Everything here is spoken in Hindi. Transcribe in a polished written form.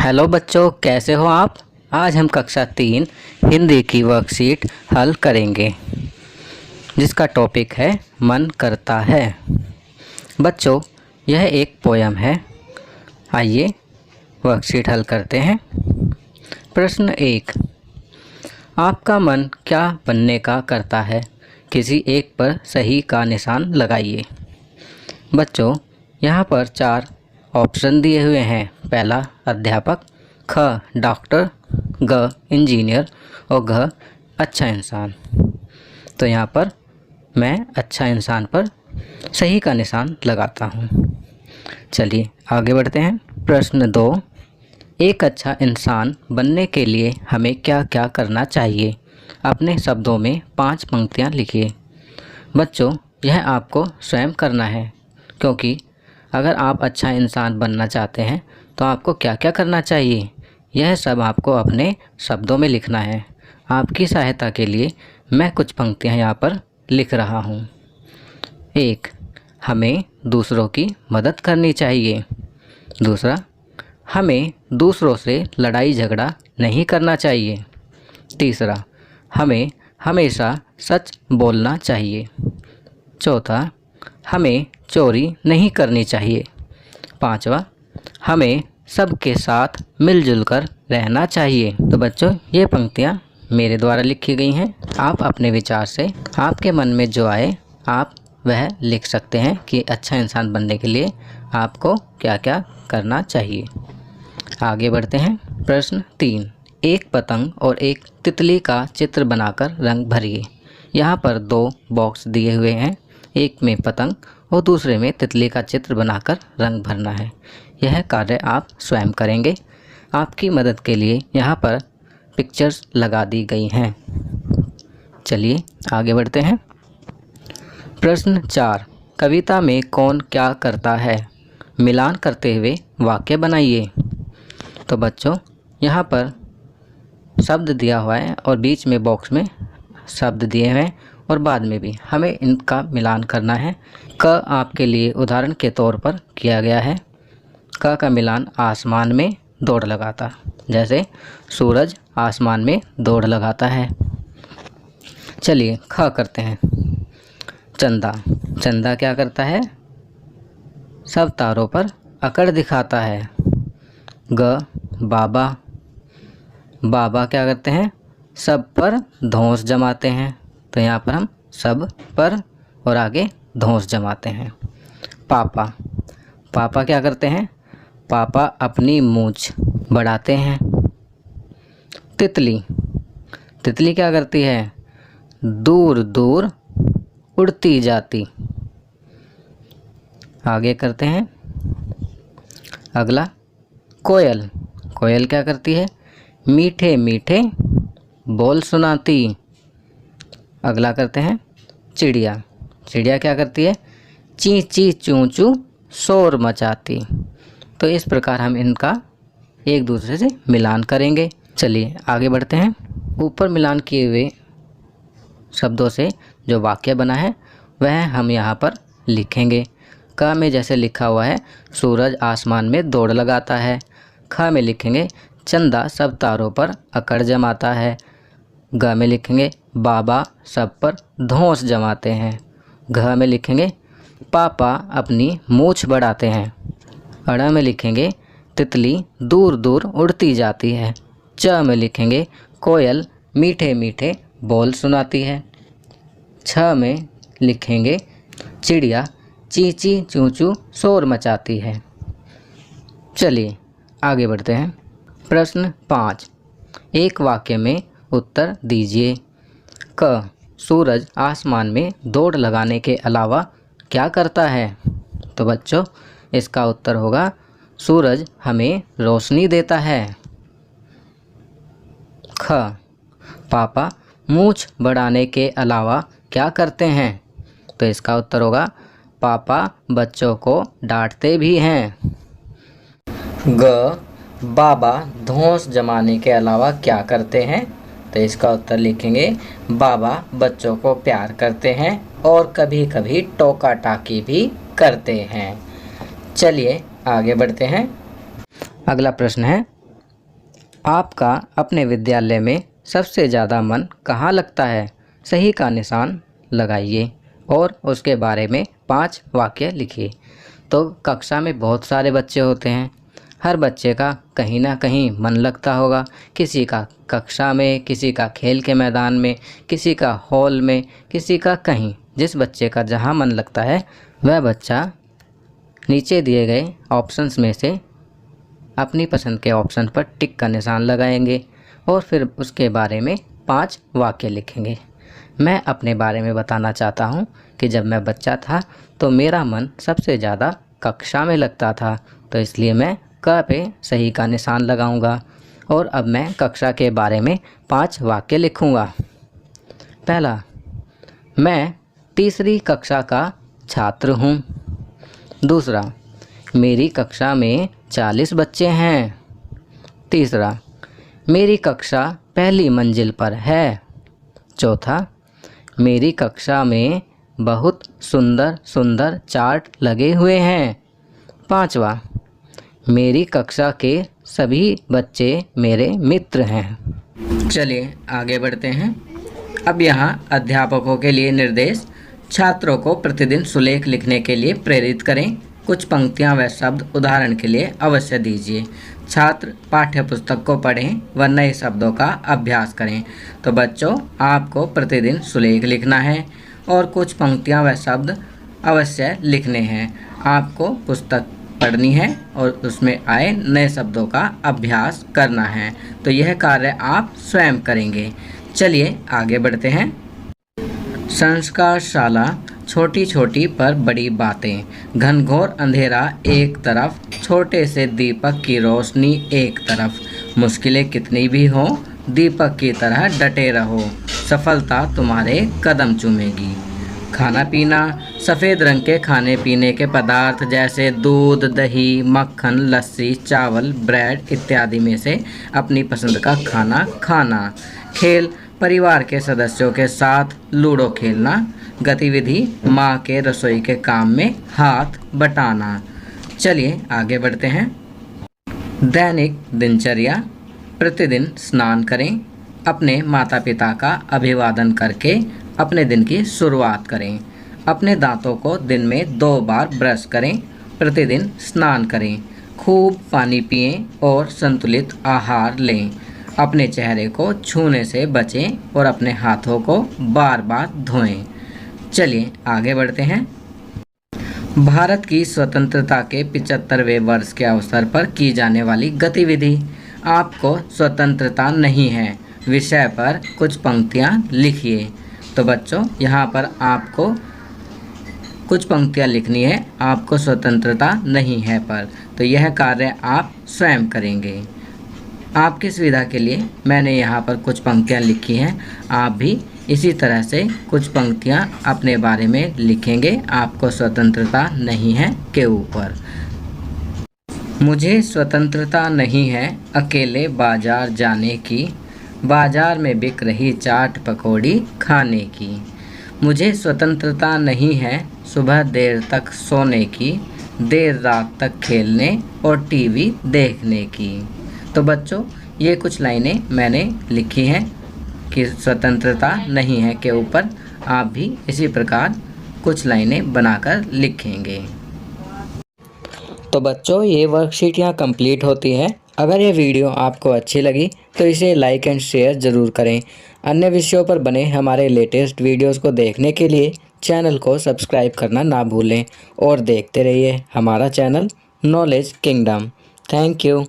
हेलो बच्चों, कैसे हो आप। आज हम कक्षा 3 हिंदी की वर्कशीट हल करेंगे जिसका टॉपिक है मन करता है। बच्चों, यह एक पोयम है। आइए वर्कशीट हल करते हैं। प्रश्न 1, आपका मन क्या बनने का करता है? किसी एक पर सही का निशान लगाइए। बच्चों, यहाँ पर 4 ऑप्शन दिए हुए हैं। पहला अध्यापक, ख डॉक्टर, ग इंजीनियर और घ अच्छा इंसान। तो यहाँ पर मैं अच्छा इंसान पर सही का निशान लगाता हूँ। चलिए आगे बढ़ते हैं। प्रश्न 2, एक अच्छा इंसान बनने के लिए हमें क्या क्या करना चाहिए? अपने शब्दों में 5 पंक्तियाँ लिखिए। बच्चों, यह आपको स्वयं करना है, क्योंकि अगर आप अच्छा इंसान बनना चाहते हैं तो आपको क्या क्या करना चाहिए, यह सब आपको अपने शब्दों में लिखना है। आपकी सहायता के लिए मैं कुछ पंक्तियाँ यहाँ पर लिख रहा हूँ। 1, हमें दूसरों की मदद करनी चाहिए। दूसरा, हमें दूसरों से लड़ाई झगड़ा नहीं करना चाहिए। तीसरा, हमें हमेशा सच बोलना चाहिए। चौथा, हमें चोरी नहीं करनी चाहिए। 5वां, हमें सबके साथ मिलजुल कर रहना चाहिए। तो बच्चों, ये पंक्तियाँ मेरे द्वारा लिखी गई हैं। आप अपने विचार से आपके मन में जो आए आप वह लिख सकते हैं कि अच्छा इंसान बनने के लिए आपको क्या क्या करना चाहिए। आगे बढ़ते हैं। प्रश्न 3, एक पतंग और एक तितली का चित्र बनाकर रंग भरिए। यहाँ पर 2 बॉक्स दिए हुए हैं, एक में पतंग और दूसरे में तितली का चित्र बनाकर रंग भरना है। यह कार्य आप स्वयं करेंगे। आपकी मदद के लिए यहाँ पर पिक्चर्स लगा दी गई हैं। चलिए आगे बढ़ते हैं। प्रश्न 4, कविता में कौन क्या करता है? मिलान करते हुए वाक्य बनाइए। तो बच्चों, यहाँ पर शब्द दिया हुआ है और बीच में बॉक्स में शब्द दिए हुए हैं और बाद में भी हमें इनका मिलान करना है। क आपके लिए उदाहरण के तौर पर किया गया है। क का मिलान आसमान में दौड़ लगाता, जैसे सूरज आसमान में दौड़ लगाता है। चलिए ख करते हैं। चंदा, चंदा क्या करता है? सब तारों पर अकड़ दिखाता है। ग बाबा, बाबा क्या करते हैं? सब पर धौंस जमाते हैं। तो यहाँ पर हम सब पर और आगे धौंस जमाते हैं। पापा, पापा क्या करते हैं? पापा अपनी मूंछ बढ़ाते हैं। तितली, तितली क्या करती है? दूर दूर उड़ती जाती। आगे करते हैं। अगला कोयल, कोयल क्या करती है? मीठे मीठे बोल सुनाती। अगला करते हैं चिड़िया, चिड़िया क्या करती है? ची ची चूं चूं शोर मचाती। तो इस प्रकार हम इनका एक दूसरे से मिलान करेंगे। चलिए आगे बढ़ते हैं। ऊपर मिलान किए हुए शब्दों से जो वाक्य बना है वह हम यहाँ पर लिखेंगे। क में जैसे लिखा हुआ है सूरज आसमान में दौड़ लगाता है। ख में लिखेंगे चंदा सब तारों पर अकड़ जमाता है। ग में लिखेंगे बाबा सब पर धौंस जमाते हैं। घ में लिखेंगे पापा अपनी मूंछ बढ़ाते हैं। अड़ में लिखेंगे तितली दूर दूर उड़ती जाती है। च में लिखेंगे कोयल मीठे मीठे बोल सुनाती है। छ में लिखेंगे चिड़िया ची ची चूं चूं शोर मचाती है। चलिए आगे बढ़ते हैं। प्रश्न 5, एक वाक्य में उत्तर दीजिए। क सूरज आसमान में दौड़ लगाने के अलावा क्या करता है? तो बच्चों, इसका उत्तर होगा सूरज हमें रोशनी देता है। ख पापा मूंछ बढ़ाने के अलावा क्या करते हैं? तो इसका उत्तर होगा पापा बच्चों को डांटते भी हैं। ग बाबा धौंस जमाने के अलावा क्या करते हैं? तो इसका उत्तर लिखेंगे बाबा बच्चों को प्यार करते हैं और कभी कभी टोका टाकी भी करते हैं। चलिए आगे बढ़ते हैं। अगला प्रश्न है आपका अपने विद्यालय में सबसे ज़्यादा मन कहाँ लगता है? सही का निशान लगाइए और उसके बारे में 5 वाक्य लिखिए। तो कक्षा में बहुत सारे बच्चे होते हैं। हर बच्चे का कहीं ना कहीं मन लगता होगा। किसी का कक्षा में, किसी का खेल के मैदान में, किसी का हॉल में, किसी का कहीं। जिस बच्चे का जहाँ मन लगता है वह बच्चा नीचे दिए गए ऑप्शंस में से अपनी पसंद के ऑप्शन पर टिक का निशान लगाएंगे और फिर उसके बारे में 5 वाक्य लिखेंगे। मैं अपने बारे में बताना चाहता हूँ कि जब मैं बच्चा था तो मेरा मन सबसे ज़्यादा कक्षा में लगता था, तो इसलिए मैं क पे सही का निशान लगाऊंगा और अब मैं कक्षा के बारे में 5 वाक्य लिखूंगा। पहला, मैं तीसरी कक्षा का छात्र हूँ। दूसरा, मेरी कक्षा में 40 बच्चे हैं। तीसरा, मेरी कक्षा पहली मंजिल पर है। चौथा, मेरी कक्षा में बहुत सुंदर सुंदर चार्ट लगे हुए हैं। पांचवा, मेरी कक्षा के सभी बच्चे मेरे मित्र हैं। चलिए आगे बढ़ते हैं। अब यहाँ अध्यापकों के लिए निर्देश। छात्रों को प्रतिदिन सुलेख लिखने के लिए प्रेरित करें। कुछ पंक्तियाँ व शब्द उदाहरण के लिए अवश्य दीजिए। छात्र पाठ्य पुस्तक को पढ़ें व नए शब्दों का अभ्यास करें। तो बच्चों, आपको प्रतिदिन सुलेख लिखना है और कुछ पंक्तियाँ व शब्द अवश्य लिखने हैं। आपको पुस्तक पढ़नी है और उसमें आए नए शब्दों का अभ्यास करना है। तो यह कार्य आप स्वयं करेंगे। चलिए आगे बढ़ते हैं। संस्कारशाला। छोटी छोटी पर बड़ी बातें। घनघोर अंधेरा एक तरफ, छोटे से दीपक की रोशनी एक तरफ। मुश्किलें कितनी भी हों, दीपक की तरह डटे रहो। सफलता तुम्हारे कदम चूमेगी। खाना पीना। सफ़ेद रंग के खाने पीने के पदार्थ जैसे दूध, दही, मक्खन, लस्सी, चावल, ब्रेड इत्यादि में से अपनी पसंद का खाना खाना। खेल। परिवार के सदस्यों के साथ लूडो खेलना। गतिविधि। माँ के रसोई के काम में हाथ बटाना। चलिए आगे बढ़ते हैं। दैनिक दिनचर्या। प्रतिदिन स्नान करें। अपने माता पिता का अभिवादन करके अपने दिन की शुरुआत करें। अपने दांतों को दिन में 2 बार ब्रश करें। प्रतिदिन स्नान करें। खूब पानी पिएं और संतुलित आहार लें। अपने चेहरे को छूने से बचें और अपने हाथों को बार बार धोएं। चलिए आगे बढ़ते हैं। भारत की स्वतंत्रता के 75वें वर्ष के अवसर पर की जाने वाली गतिविधि। आपको स्वतंत्रता नहीं है विषय पर कुछ पंक्तियाँ लिखिए। तो बच्चों, यहाँ पर आपको कुछ पंक्तियाँ लिखनी है। आपको स्वतंत्रता नहीं है पर, तो यह कार्य आप स्वयं करेंगे। आपकी सुविधा के लिए मैंने यहाँ पर कुछ पंक्तियाँ लिखी हैं। आप भी इसी तरह से कुछ पंक्तियाँ अपने बारे में लिखेंगे। आपको स्वतंत्रता नहीं है के ऊपर। मुझे स्वतंत्रता नहीं है अकेले बाजार जाने की, बाजार में बिक रही चाट पकौड़ी खाने की। मुझे स्वतंत्रता नहीं है सुबह देर तक सोने की, देर रात तक खेलने और टीवी देखने की। तो बच्चों, ये कुछ लाइनें मैंने लिखी हैं कि स्वतंत्रता नहीं है के ऊपर। आप भी इसी प्रकार कुछ लाइनें बनाकर लिखेंगे। तो बच्चों, ये वर्कशीट यहाँ कंप्लीट होती है। अगर ये वीडियो आपको अच्छी लगी तो इसे लाइक एंड शेयर ज़रूर करें। अन्य विषयों पर बने हमारे लेटेस्ट वीडियोस को देखने के लिए चैनल को सब्सक्राइब करना ना भूलें और देखते रहिए हमारा channel knowledge kingdom. Thank you.